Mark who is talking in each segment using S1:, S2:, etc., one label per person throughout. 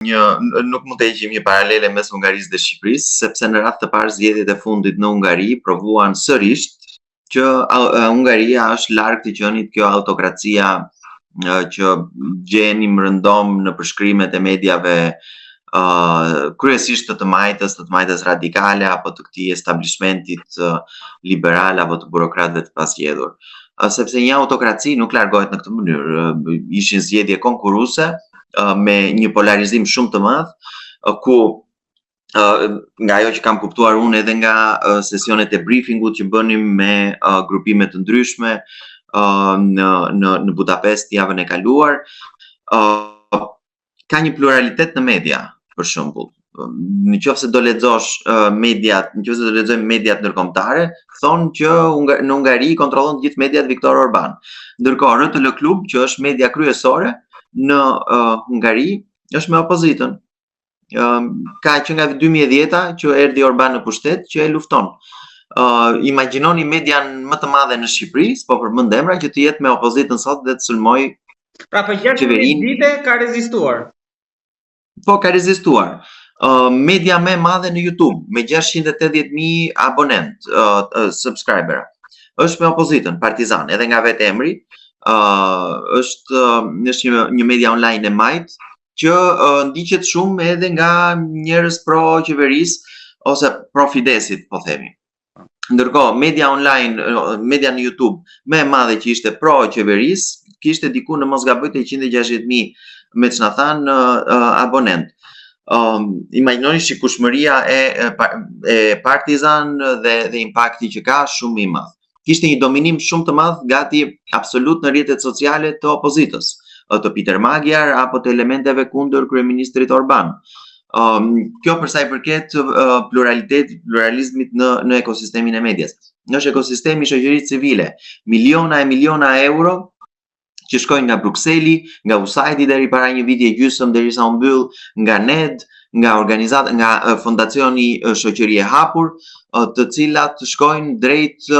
S1: nuk mund të heqim një paralele mes Hungarisë dhe Shqipërisë, sepse në radhë të parë zgjedhjet e fundit në Hungari provuan sërish që Hungaria është larg të qenit kjo autokracia që gjeni më rëndom në përshkrimet e mediave kryesisht të majtës radikale apo të këtij establishmentit liberal apo të burokratëve të pasgjedhur. Sepse një autokraci nuk largohet në këtë mënyrë. Ishin zgjedhje konkurruese me një polarizim shumë të madh, ku nga ajo që kam kuptuar unë edhe nga sesionet e briefingut që bënim me grupime të ndryshme në Budapest javën e kaluar, ka një pluralitet në media, për shembull. Nëse do lexosh mediat ndërkombëtare, thonë që në Hungari kontrollon të gjithë mediat Viktor Orban. Ndërkohë RTL Klub, që është media kryesore në Hungari, është me opozitën. Ka që nga 2010-a që erdhi Orban në pushtet që e lufton. Imagjinoni median më të madhe në Shqipëri, po përmend emra, që të jetë me opozitën sot dhe të sulmoj
S2: pra për 6 vite ka rezistuar.
S1: Po, ka rezistuar. Media më e madhe në YouTube me 680.000 abonent, subscribera. Është me opozitën, Partizan, edhe nga vetë emri, është një media online e majt që ndiqet shumë edhe nga njerëz pro qeverisë ose pro Fidesit, po themi. Ndërkohë, media online, media në YouTube më e madhe që ishte pro qeverisë, kishte diku në mos gaboj 160.000 me që na thanë abonent. Imagjinoni shikueshmëria e Partizan dhe impakti që ka shumë i madh. Kishte një dominim shumë të madh gati absolut në rrjetet sociale të opozitës, të Peter Magyar apo të elementeve kundër kryeministrit Orban. Kjo për sa i përket pluralizmit në ekosistemin e medias. Është ekosistemi i shoqërisë civile, miliona e miliona euro që shkojnë nga Brukseli, nga USAID deri para një viti e gjysmë derisa u mbyll, nga NED, nga Fondacioni Shoqëri e Hapur, të cilat shkojnë drejt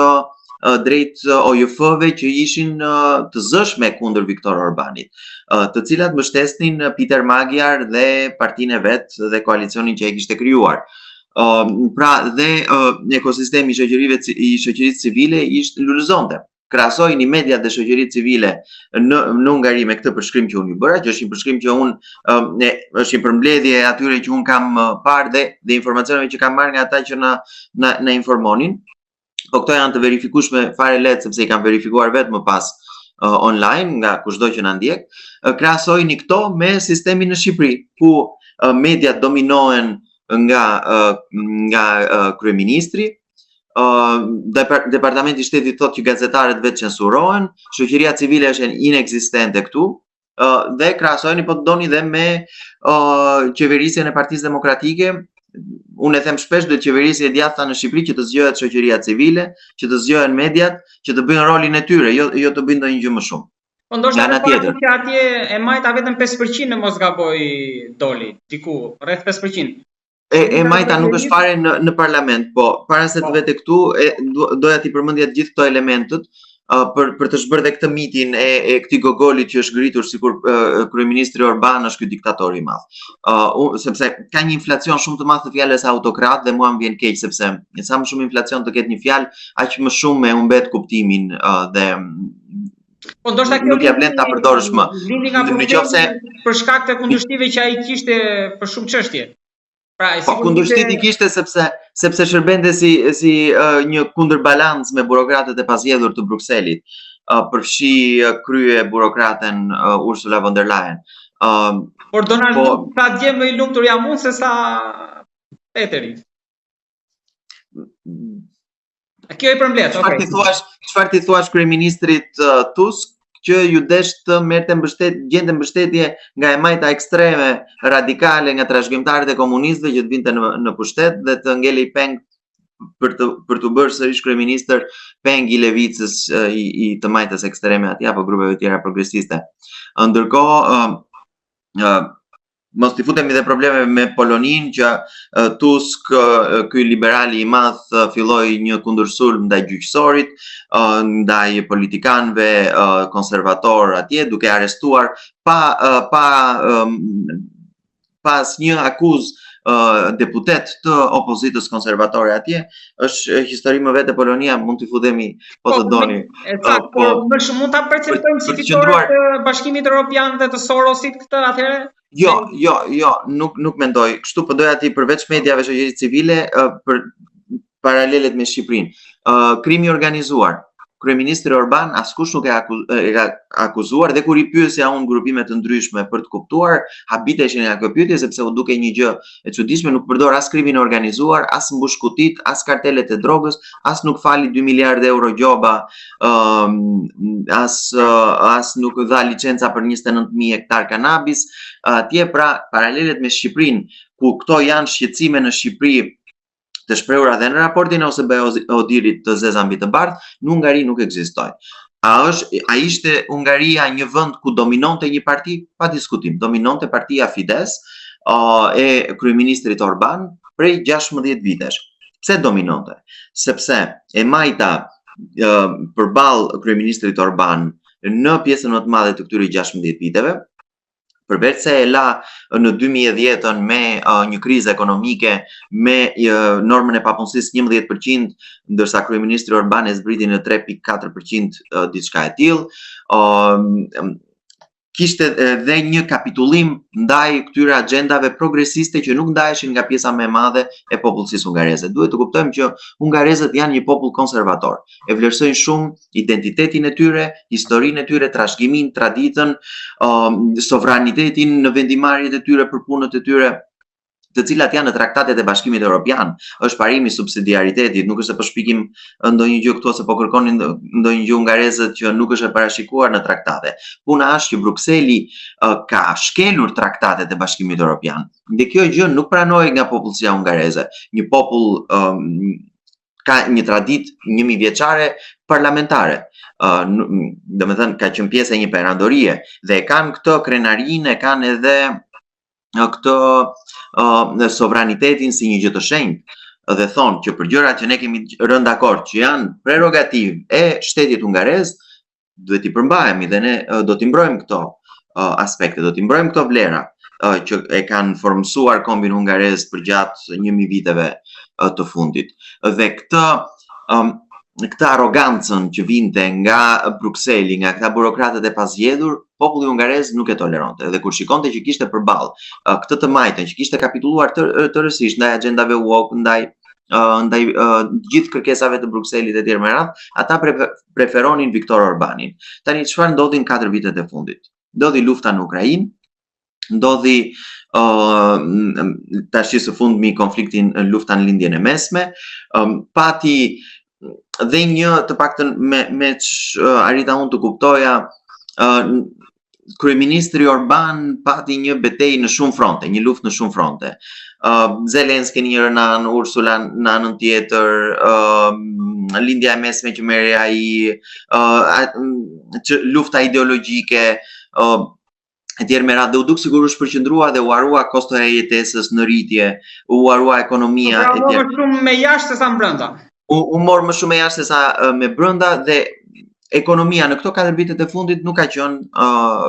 S1: OJF-ve që ishin të zëshme kundër Viktor Orbanit, të cilat mbështesnin Peter Magyar dhe partinë e vet dhe koalicionin që e kishte krijuar. Pra dhe ekosistemi i shoqërisë civile ishte lulëzonte. Krahasojini mediat dhe shoqëritë civile në Hungari me këtë përshkrim që unë ju bëra, që është një përshkrim që është një përmbledhje e atyre që unë kam parë dhe informacioneve që kam marrë nga ata që na informonin. Po këto janë të verifikueshme fare lehtë sepse i kam verifikuar vetë më pas online nga kushdo që na ndjek. Krahasojini këto me sistemin në Shqipëri, ku mediat dominohen nga kryeministri. Departamenti i Shtetit thotë që gazetarët vetë censurohen, shoqëria civile është inekzistente këtu, dhe krahasojeni po të doni dhe me qeverisjen e Partisë Demokratike. Unë e them shpesh duhet qeverisja e djathta në Shqipëri që të zgjohet shoqëria civile, që të zgjohen mediat, që të bëjnë rolin e tyre, jo të bëjnë ndonjë gjë më shumë.
S2: Po ndoshta që atje e majta vetëm 5% në mos gaboj doli, diku rreth 5%.
S1: E majta nuk është fare në parlament, po para se të vete këtu, doja t'i përmendja të gjithë këto elementët për të shbërë dhe këtë mitin e këtij gogolit që është ngritur sikur kryeministri Orban është ky diktator i madh. Sepse ka një inflacion shumë të madh të fjalës autokrat dhe mua më vjen keq sepse sa më shumë inflacion të ketë një fjalë, aq më shumë e humbet kuptimin dhe
S2: po ndoshta
S1: nuk ja vlen ta përdorësh më.
S2: Për shkak të kundërshtive që ai kishte për shumë çështje.
S1: Po kundërshtit i kishte sepse shërbente si një kundërbalancë me burokratët e pasgjedhur të Brukselit, përfshi krye burokraten Ursula von der Leyen.
S2: Por Donald Trump ka dje më i lumtur jam unë se sa Peteri. Kjo i përmbledh, okay.
S1: Çfarë ti thua kryeministrit Tusk që ju desh të merrte gjente mbështetje nga e majta ekstreme radikale nga trashëgimtarët e komunistëve që të vinte në pushtet dhe të ngelej peng për të bërë sërish kryeministër peng i levicës i të majtës ekstreme atje apo grupeve tjera progresiste. Ndërkohë mos t'i futemi dhe probleme me Polonin që Tusk, ky liberali i madh, filloi një kundërsulm ndaj gjyqësorit, ndaj politikanëve konservator atje, duke arrestuar pa pas një akuzë deputet të opozitës konservatore atje, është histori më vete Polonia, mund t'i fudemi po të doni.
S2: Por mund ta perceptojmë si fitore të Bashkimit Evropian dhe të Sorosit këtë atëherë?
S1: Jo, nuk mendoj. Kështu po doja ti përveç mediave shoqërisë civile për paralelet me Shqipërinë. Krimi organizuar. Kryeministri Orban askush nuk e ka akuzuar dhe kur i pyesja unë grupime të ndryshme për të kuptuar, habiteshin nga kjo pyetje sepse u duke një gjë e çuditshme, nuk përdor as krimin e organizuar, as mbushkutit, as kartelet e drogës, as nuk fali 2 miliardë euro gjoba, as nuk dha licenca për 29.000 hektar kanabis. Atje pra paralelet me Shqipërinë, ku këto janë shqetësime në Shqipëri të shprehura dhe në raportin OSBE Odirit të Zeza mbi të bardhë, në Hungari nuk ekzistoi. A ishte Hungaria një vend ku dominonte një parti? Pa diskutim, dominonte partia Fides e kryeministrit Orban prej 16 vitesh. Pse dominonte? Sepse e majta përballë kryeministrit Orban në pjesën më të madhe të këtyre 16 viteve, përveç se e la në 2010 me një krizë ekonomike, me normën e papunësisë 11%, ndërsa kryeministri Orban e zbriti në 3.4% diçka e tillë. Kishte edhe një kapitullim ndaj këtyre agjendave progresiste që nuk ndaheshin nga pjesa më e madhe e popullsisë hungareze. Duhet të kuptojmë që hungarezët janë një popull konservator. E vlerësojnë shumë identitetin e tyre, historinë e tyre, trashëgiminë, traditën, sovranitetin në vendimarrjet e tyre për punët e tyre, të cilat janë në traktatet e Bashkimit Evropian. Është parimi i subsidiaritetit, nuk është se po shpikim ndonjë gjë këtu ose po kërkonin ndonjë gjë hungarezët që nuk është e parashikuar në traktate. Puna është që Brukseli ka shkelur traktatet e Bashkimit Evropian. Dhe kjo gjë nuk pranohej nga popullsia hungareze. Një popull ka një traditë 1000 vjeçare parlamentare. Domethënë ka qenë pjesë e një perandorie dhe kanë këtë krenarinë, kanë edhe këtë sovranitetin si një gjë të shenjtë dhe thonë që për gjërat që ne kemi rënë dakord që janë prerogativë e shtetit hungarez, duhet i përmbahemi dhe ne do t'i mbrojmë këto aspekte, do t'i mbrojmë këto vlera që e kanë formsuar kombin hungarez për gjatë 1000 viteve të fundit. Dhe këtë arogancën që vinte nga Brukseli, nga këta burokratët e pasgjedhur, populli hungarez nuk e toleronte. Dhe kur shikonte që kishte përballë këtë të majtën, që kishte kapitulluar tërësisht ndaj agjendave woke, ndaj gjithë kërkesave të Brukselit e tjerë me radhë, ata preferonin Viktor Orbanin. Tani çfarë ndodhi në 4 vitet e fundit? Ndodhi lufta në Ukrainë, ndodhi tash së fundmi konfliktin, lufta në lindjen e mesme, pati dhe një të paktën me arrita unë të kuptoja, kryeministri Orban pati një betejë në shumë fronte, një luftë në shumë fronte. Zelenski në njërin anë, Ursula në anën tjetër, lindja e mesme që merri ai, lufta ideologjike, e tjerë me radhë, dhe u duk sigur është përqendrua dhe u harua kostoja e jetesës në rritje, u harua ekonomia e tjerë.
S2: Më shumë me jashtë se sa brenda.
S1: U morë më shumë me jashtë se sa me brenda dhe ekonomia në këto 4 vitet e fundit nuk ka qenë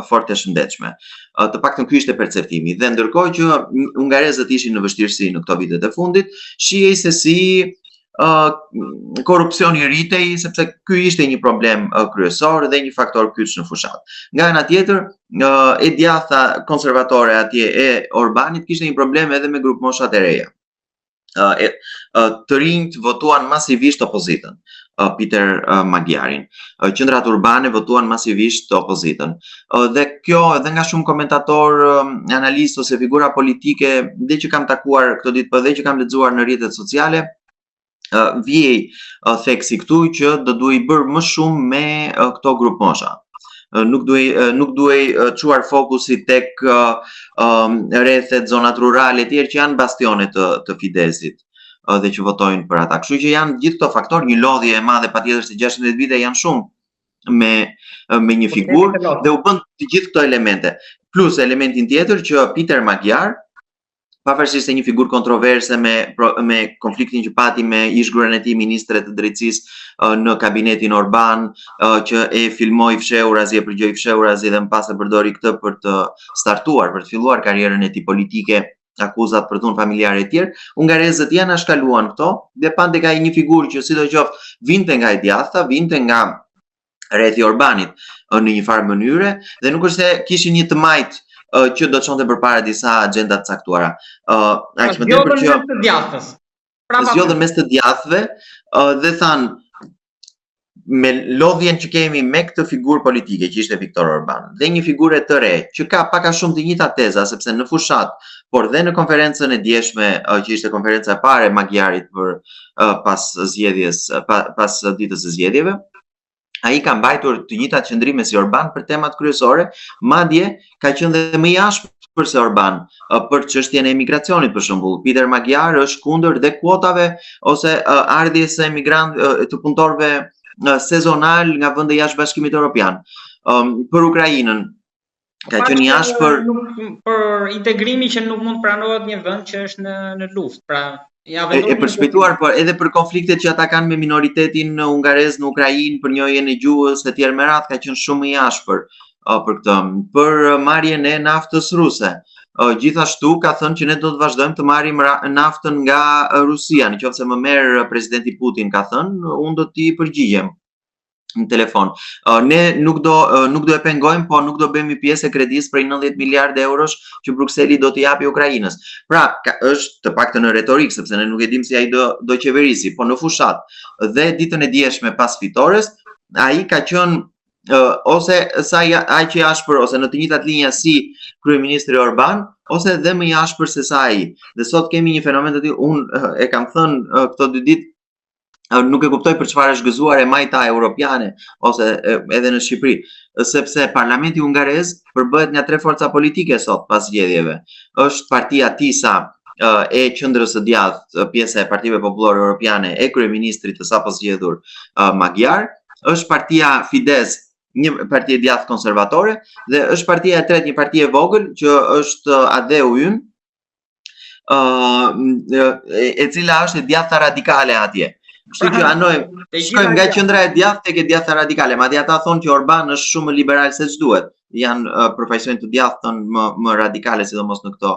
S1: fort e shëndetshme. Të paktën ky ishte perceptimi. Dhe ndërkohë që hungarezët ishin në vështirësi në këto vitet e fundit, shihej se si korrupsioni rritej, sepse ky ishte një problem kryesor dhe një faktor kyç në fushat. Nga ana tjetër, e djatha konservatore atje e Orbanit kishte një problem edhe me grupmoshat e reja. Të rinjt votuan masivisht opozitën, Peter Magyarin. Qendrat urbane votuan masivisht opozitën. Dhe kjo edhe nga shumë komentator, analistë ose figura politike, dhe që kam takuar këtë ditë, po dhe që kam lexuar në rrjetet sociale, vjej theksi këtu që do duhej bërë më shumë me këto grupmosha. Nuk duhej çuar fokusi tek rrethet, zonat rurale etj që janë bastione të Fidesit dhe që votojnë për ata. Kështu që janë gjithë këto faktorë, një lodhje e madhe patjetër se 16 vite janë shumë me një figurë dhe u bën të gjithë këto elemente. Plus elementin tjetër që Peter Magyar pavarësisht se një figurë kontroverse me konfliktin që pati me ish-gruan e tij ministre të drejtësisë në kabinetin Orban, që e filmoi fshehurazi, e përgjoi fshehurazi dhe më pas e përdori këtë për të startuar, për të filluar karrierën e tij politike, akuzat për dhunë familjare e tjerë. Hungarezët janë shkaluan këto dhe pante ka një figurë që sidoqoftë vinte nga e djathta, vinte nga rrethi Orbanit në një farë mënyre dhe nuk është se kishin një të majtë që do të çonte përpara disa agenda të caktuara. Aq më tepër që
S2: mes të djathtës.
S1: Zgjodhen mes të djathtëve dhe thanë me lodhjen që kemi me këtë figurë politike që ishte Viktor Orban dhe një figurë të re që ka pak a shumë të njëjta teza, sepse në fushat, por dhe në konferencën e djeshme që ishte konferenca e parë e Magyarit për pas zgjedhjes, pas ditës së zgjedhjeve, ai ka mbajtur të njëjtat qëndrime si Orban për temat kryesore, madje ka qenë dhe më i ashpër se Orban për çështjen e emigracionit për shembull. Peter Magyar është kundër dhe kuotave ose ardhjes së emigrantëve të punëtorëve sezonal nga vende jashtë Bashkimit Evropian. Për Ukrainën ka qenë i ashpër
S2: për integrimin që nuk mund pranohet një vend që është në luftë. Pra
S1: e përshpejtuar, por edhe për konfliktet që ata kanë me minoritetin hungarez në Ukrainë, për njojën e gjuhës e tjerë me radhë, ka qenë shumë i ashpër për këtë. Për marrjen e naftës ruse, gjithashtu ka thënë që ne do të vazhdojmë të marrim naftën nga Rusia, nëse më merr presidenti Putin, ka thënë, unë do t'i përgjigjem në telefon. Ne nuk do e pengojmë, po nuk do bëjmë pjesë e kredisë për 90 miliardë eurosh që Brukseli do t'i japi Ukrainës. Pra, është të paktën në retorik, sepse ne nuk e dim si ai do qeverisi, po në fushat dhe ditën e dieshme pas fitores, ai ka qenë ose sa ai që i ashpër ose në të njëjtat linja si kryeministri Orban, ose dhe më i ashpër se sa ai. Dhe sot kemi një fenomen të tillë, unë e kam thënë këto 2 ditë, nuk e kuptoj për çfarë është gëzuar e majta europiane ose edhe në Shqipëri, sepse parlamenti hungarez përbëhet nga 3 forca politike sot pas zgjedhjeve. Është partia TISA e qendrës së djathtë, pjesa e Partive Popullore Europiane e kryeministrit të sapo zgjedhur Magyar, është partia Fidesz, një parti e djathtë konservatore, dhe është partia e tretë, një parti e vogël që është ADU-n, e cila është e djathta radikale atje. Kështu që shkojmë nga qendra e djathtë tek e djathta radikale, madje ata thonë që Orban është shumë më liberal se ç'duhet. Janë përfaqësojnë të djathtën më radikale, sidomos në këto.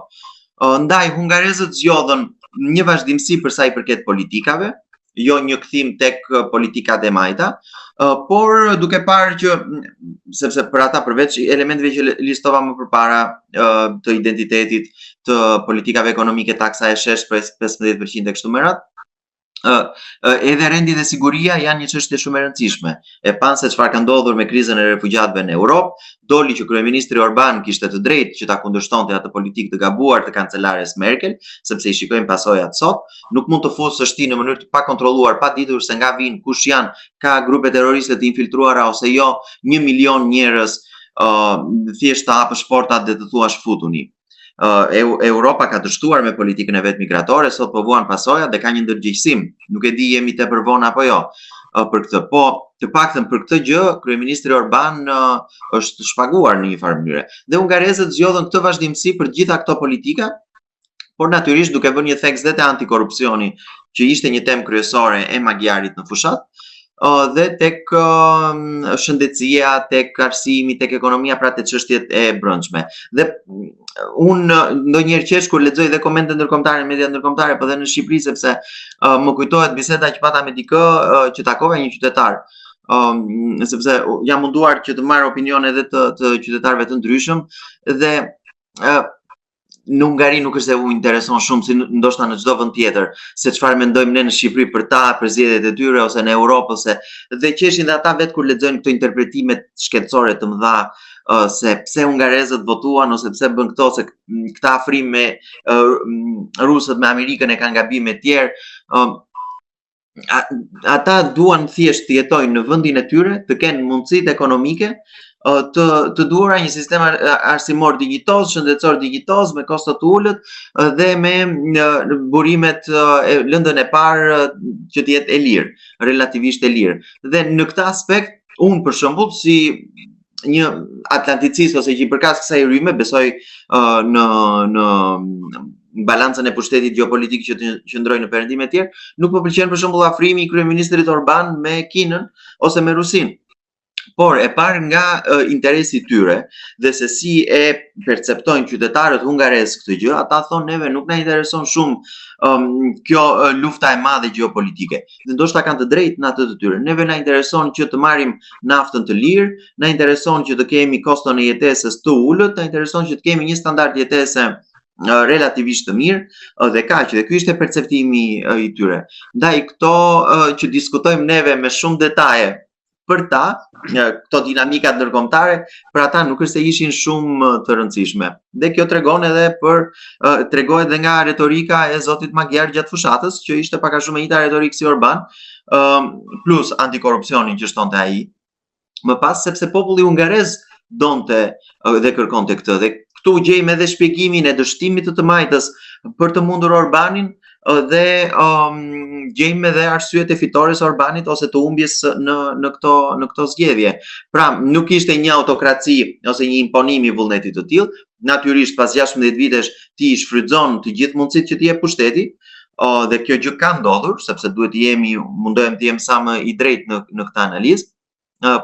S1: Ndaj hungarezët zgjodhën një vazhdimsi për sa i përket politikave, jo një kthim tek politikat e majta, por duke parë që, sepse për ata përveç elementeve që listova më përpara, të identitetit, të politikave ekonomike, taksa e shesh për 15% e kështu me radhë, edhe rendi dhe siguria janë një çështje shumë e rëndësishme. E panë se çfarë ka ndodhur me krizën e refugjatëve në Europë, doli që kryeministri Orban kishte të drejtë që ta kundërshtonte atë politikë të gabuar të kancelares Merkel, sepse i shikojmë pasojat sot, nuk mund të fusësh ti në mënyrë të pakontrolluar, pa ditur se nga vinë, kush janë, ka grupe terroriste të infiltruara ose jo, 1 milion njerëz thjesht të hapësh portat dhe të thuash futuni. Europa ka dështuar me politikën e vet migratore, sot po vuan pasojat dhe ka një ndërgjegjësim. Nuk e di jemi tepër vonë apo jo për këtë, po të paktën për këtë gjë kryeministri Orban është shpaguar në një farë mënyre. Dhe hungarezët zgjodhën këtë vazhdimsi për gjitha këto politika, por natyrisht duke vënë një theks dhe te antikorrupsioni, që ishte një temë kryesore e Magyarit në fushat, dhe tek shëndetësia, tek arsimi, tek ekonomia, pra te çështjet e brendshme. Dhe unë ndonjëherë qesh kur lexoj dhe komente ndërkombëtare, media ndërkombëtare, po edhe në Shqipëri, sepse më kujtohet biseda që pata me dikë që takova një qytetar, sepse jam munduar që të marr opinione edhe të qytetarëve të ndryshëm dhe në Hungari nuk është se u intereson shumë si ndoshta në çdo vend tjetër se çfarë mendojmë ne në Shqipëri për ta, për zgjedhjet e tyre ose në Europë, ose dhe qeshin dhe ata vetë kur lexojnë këto interpretime shkencore të mëdha se pse hungarezët votuan ose pse bën këto, se këta afrim me rusët me Amerikën e kanë gabim e tjerë. Ata duan thjesht të jetojnë në vendin e tyre, të kenë mundësitë ekonomike, të duara një sistem arsimor dinjitoz, shëndetësor dinjitoz, me kosto të ulët dhe me burimet lëndën e parë që të jetë e lirë, relativisht e lirë. Dhe në këtë aspekt, unë për shembull si një atlanticist ose që i përkas kësaj rrymë, besoj në balancën e pushtetit geopolitik që të qëndrojë në perëndim e tjerë, nuk më pëlqen për shembull afrimi i kryeministrit Orban me Kinën ose me Rusinë. Por e parë nga interesi i tyre dhe se si e perceptojnë qytetarët hungarez këtë gjë, ata thonë neve nuk na intereson shumë kjo lufta e madhe gjeopolitike. Dhe ndoshta kanë të drejtë në atë të tyre. Neve na intereson që të marrim naftën të lirë, na intereson që të kemi koston e jetesës të ulët, na intereson që të kemi një standard jetese relativisht të mirë dhe kaq, dhe ky ishte perceptimi i tyre. Ndaj këto që diskutojmë neve me shumë detaje për ta, këto dinamika ndërkombëtare, për ata nuk është se ishin shumë të rëndësishme. Dhe kjo tregon edhe tregohet edhe nga retorika e zotit Magyar gjatë fushatës, që ishte pak a shumë e njëjta retorikë si Orban, plus antikorrupsionin që shtonte ai. Më pas sepse populli hungarez donte dhe kërkonte këtë. Dhe këtu gjejmë edhe shpjegimin e dështimit të majtës për të mundur Orbanin, dhe gjejmë edhe arsyet e fitores Orbanit ose të humbjes në këto zgjedhje. Pra, nuk ishte një autokraci ose një imponim i vullnetit të tillë. Natyrisht pas 16 vitesh ti i shfrytëzon të gjithë mundësitë që ti jep pushteti, dhe kjo gjë ka ndodhur, sepse duhet mundohem të jem sa më i drejtë në këtë analizë.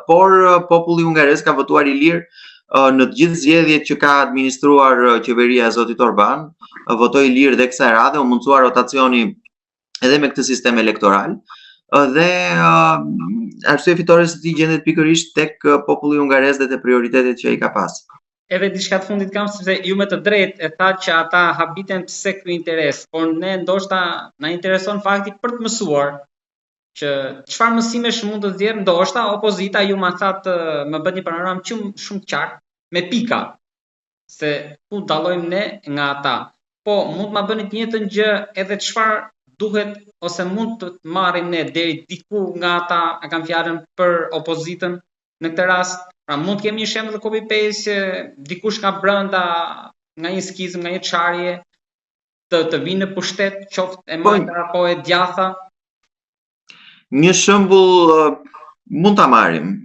S1: Por populli hungarez ka votuar i lirë në të gjithë zgjedhjet që ka administruar qeveria e zotit Orban, votoi lirë dhe kësaj radhe, u mundsua rotacioni edhe me këtë sistem elektoral, dhe arsye fitore së tij gjendet pikërisht tek populli hungarez dhe te prioritetet që ai ka pas.
S2: Edhe diçka të fundit kam, sepse ju me të drejtë e thatë që ata habiten pse ky interes, por ne ndoshta na intereson fakti për të mësuar që çfarë mësimesh mund të nxjerr ndoshta opozita. Ju ma thatë, më bën një panoramë shumë qartë me pika se ku dallojmë ne nga ata. Po mund ma bëni të njëjtën gjë edhe çfarë duhet ose mund të marrim ne deri diku nga ata, a kam fjalën për opozitën në këtë rast. Pra mund të kemi një shembull copy paste që dikush nga brenda, nga një skizëm, nga një çarje të vinë në pushtet, qoftë e majta apo e djatha.
S1: Një shembull mund ta marrim,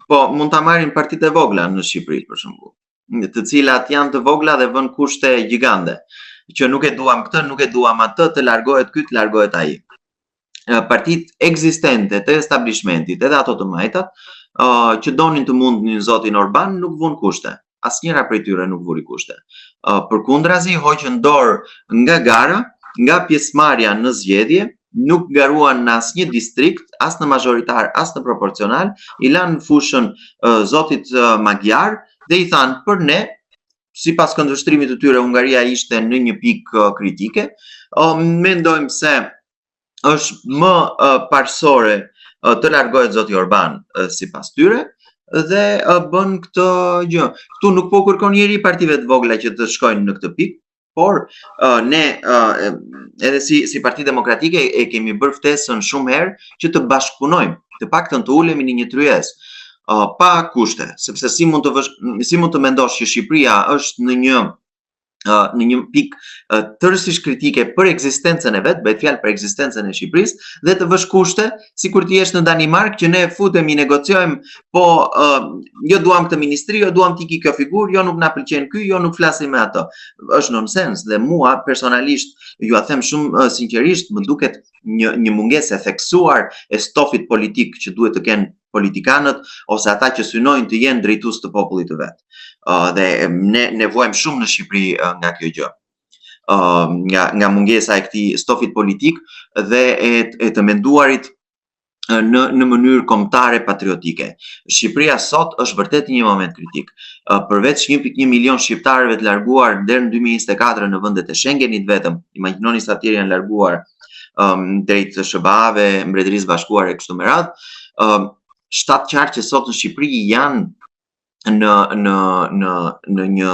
S1: po mund ta marrim partitë e vogla në Shqipëri për shembull, të cilat janë të vogla dhe vën kushte gjigande, që nuk e duam këtë, nuk e duam atë, të largohet ky, të largohet ai. Partitë ekzistente të establishmentit, edhe ato të majtat, që donin të mundnin zotin Orban, nuk vun kushte. Asnjëra prej tyre nuk vuri kushte. Përkundrazi, hoqën dorë nga gara, nga pjesëmarrja në zgjedhje, nuk garuan në asnjë distrikt, as në mazhoritar, as në proporcional, i lanë fushën zotit Magyar dhe i thanë për ne, sipas këndvështrimit të tyre, Hungaria ishte në një pikë kritike. Mendojmë se është më parësore të largohet zoti Orban sipas tyre dhe bën këtë gjë. Këtu nuk po kërkon njeri partive të vogla që të shkojnë në këtë pikë, por ne edhe si Parti Demokratike e kemi bërë ftesën shumë herë që të bashkëpunojmë, të paktën të ulemi në një tryezë pa kushte, sepse si mund të mendosh që Shqipëria është në një pikë tërësisht kritike për ekzistencën e vet, bëhet fjalë për ekzistencën e Shqipërisë, dhe të vësh kushte, sikur ti jesh në Danimark që ne futemi, negociojmë, po jo duam këtë ministri, jo duam t'i kjo figurë, jo nuk na pëlqen ky, jo nuk flasim me ato. Është nonsens, dhe mua personalisht, ju a them shumë sinqerisht, më duket një mungesë e theksuar e stofit politik që duhet të kenë politikanët ose ata që synojnë të jenë drejtues të popullit të vet. Dhe ne nevojmë shumë në Shqipëri nga kjo gjë. Nga mungesa e këtij stofit politik dhe e të menduarit në mënyrë kombëtare patriotike. Shqipëria sot është vërtet një moment kritik. Përveç 1.1 milion shqiptarëve të larguar deri në 2024 në vendet e Schengenit vetëm, imagjinoni sa të tjerë janë larguar drejt SBA-ve, Mbretërisë Bashkuare e kështu me radhë. 7 qartë që sot në Shqipëri janë në një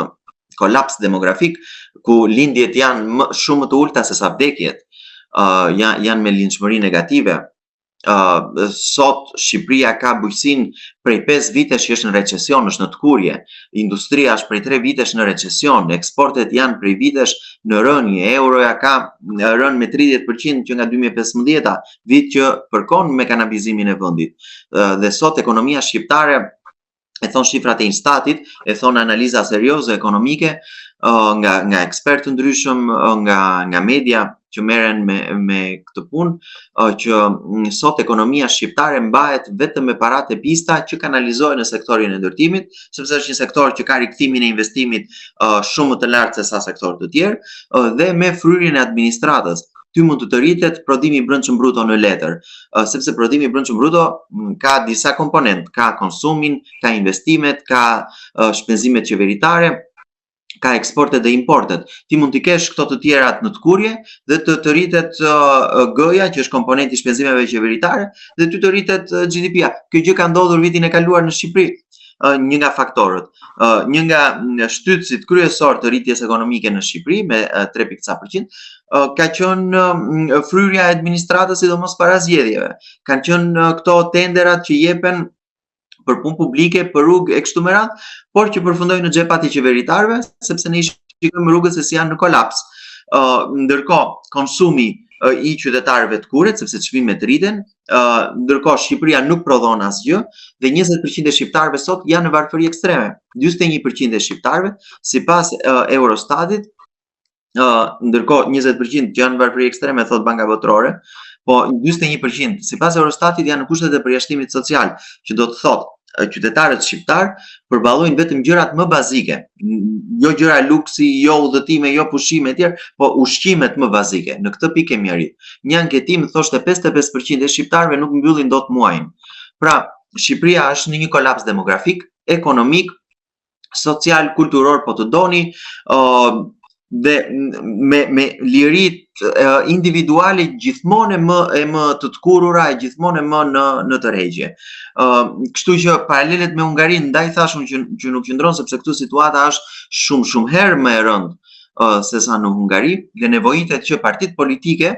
S1: kolaps demografik, ku lindjet janë shumë më të ulta se sa vdekjet, janë me lindshmëri negative. Sot Shqipëria ka bujqësinë prej 5 vitesh që është në recesion, është në tkurje. Industria është prej 3 vitesh në recesion, eksportet janë prej vitesh në rënje, euroja ka rënë me 30% që nga 2015, vit që përkon me kanabizimin e vendit. Dhe sot ekonomia shqiptare, e thon shifrat e Instatit, e thon analiza serioze ekonomike, nga ekspertë të ndryshëm, nga media që merren me këtë punë, që sot ekonomia shqiptare mbahet vetëm me paratë e pista që kanalizohen në sektorin e ndërtimit, sepse është një sektor që ka rikthimin e investimit shumë më të lartë se sa sektorë të tjerë, dhe me fryrjen e administratës. Ty mund të rritet prodhimi i brendshëm bruto në letër, sepse prodhimi i brendshëm bruto ka disa komponent, ka konsumin, ka investimet, ka shpenzimet qeveritare, ka eksportet dhe importet. Ti mund t'i kesh këto të tjerat në të kurje dhe të rritet G-ja, që është komponenti i shpenzimeve qeveritare, dhe ty të rritet GDP-ja. Kjo gjë ka ndodhur vitin e kaluar në Shqipëri. Një nga faktorët, një nga shtytësit kryesor të rritjes ekonomike në Shqipëri me 3.4%, ka qenë fryrja e administratës, sidomos para zgjedhjeve. Kanë qenë këto tenderat që jepen për punë publike, për rrugë e kështu me radhë, por që përfundojnë në xhepat e qeveritarëve, sepse ne shikojmë rrugët se si janë në kolaps. Ndërkohë konsumi i qytetarëve të kuret, sepse çmimet rriten, ndërkohë Shqipëria nuk prodhon asgjë dhe 20% e shqiptarëve sot janë në varfëri ekstreme. 41% e shqiptarëve, sipas Eurostatit, ndërkohë 20% që janë në varfëri ekstreme, thot Banka Botërore, po 41% sipas Eurostatit janë në kushtet e përjashtimit social, që do të thotë qytetarët shqiptar përballojnë vetëm gjërat më bazike, jo gjëra luksi, jo udhëtime, jo pushime e tjerë, po ushqimet më bazike. Në këtë pikë kemi arrit. Një anketim thoshte 55% e shqiptarëve nuk mbyllin dot muajin. Pra, Shqipëria është në një kolaps demografik, ekonomik, social, kulturor, po të doni, dhe me lirit individuale gjithmonë e më të kurura, e gjithmonë e më në tërheqje. Kështu që paralelet me Hungarinë, ndaj thashun që nuk qëndron, sepse këtu situata është shumë herë më e rëndë se sa në Hungari, dhe nevojitet që partitë politike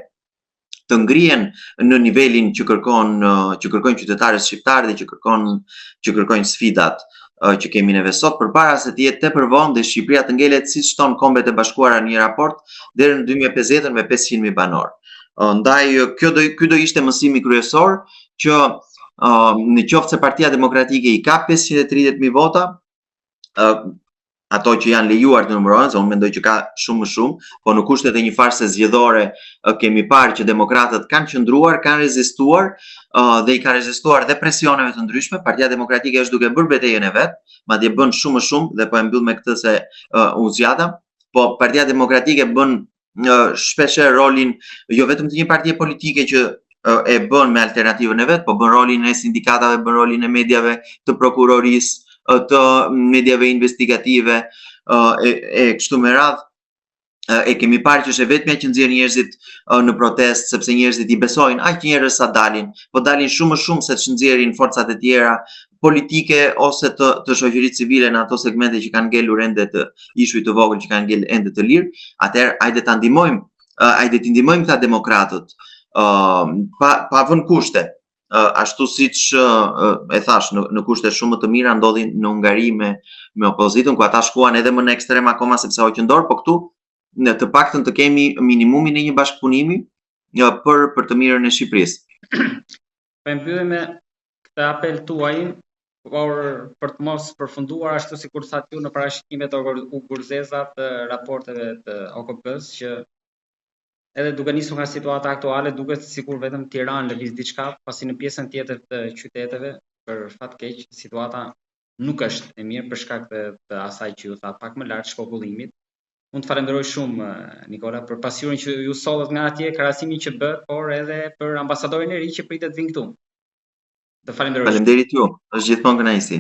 S1: të ngrihen në nivelin që kërkojnë qytetarët shqiptarë dhe që kërkojnë sfidat që kemi neve sot, përpara se të jetë tepër vonë dhe Shqipëria të ngelet siç thon Kombet e Bashkuara në një raport deri në 2050 me 500.000 banor. Ndaj ky do ishte mësimi kryesor, që në qoftë se Partia Demokratike i ka 530.000 vota, ato që janë lejuar të numërohen, se unë mendoj që ka shumë më shumë, po në kushtet e një farse zgjedhore kemi parë që demokratët kanë qëndruar, kanë rezistuar dhe i kanë rezistuar dhe presioneve të ndryshme. Partia Demokratike është duke bërë betejën e vet, madje bën shumë më shumë dhe po e mbyll me këtë se u zgjata, po Partia Demokratike bën shpeshherë rolin jo vetëm të një partie politike që e bën me alternativën e vet, po bën rolin e sindikatave, bën rolin e mediave, të prokurorisë, të mediave investigative, e kështu me radhë. E kemi parë që është e vetmja që nxjerr njerëzit në protestë, sepse njerëzit i besojnë aq njerëz sa dalin, po dalin shumë më shumë se ç'nxjerrin forcat e tjera politike ose të shoqërisë civile në ato segmente që kanë ngelur ende të ishujt të vogël, që kanë ngelur ende të lirë. Atëherë hajde ta ndihmojmë, hajde t'i ndihmojmë këta demokratët pa vënë kushte. Ashtu siç e thash, në kushte shumë më të mira ndodhin në Hungari me opozitën, ku ata shkuan edhe më në ekstrem akoma sepse o qëndor, po këtu në të paktën të kemi minimumin e një bashkëpunimi për të mirën e Shqipërisë.
S2: Po mbyllim me këtë apel tuaj, por për të mos përfunduar ashtu sikur thatë ju në parashikimet u Gurzeza të raporteve të OKB-s, që edhe duke nisur nga situata aktuale, duket sikur vetëm Tiranë lëviz diçka, pasi në pjesën tjetër të qyteteve, për fat keq, situata nuk është e mirë për shkak të asaj që ju tha pak më lart, shpopullimit. Unë të falenderoj shumë, Nikola, për pasyurin që ju sollët nga atje, krahasimin që bë, por edhe për ambasadorin e ri që pritet vinë këtu. Të falenderoj.
S1: Faleminderit ju, është gjithmonë kënaqësi.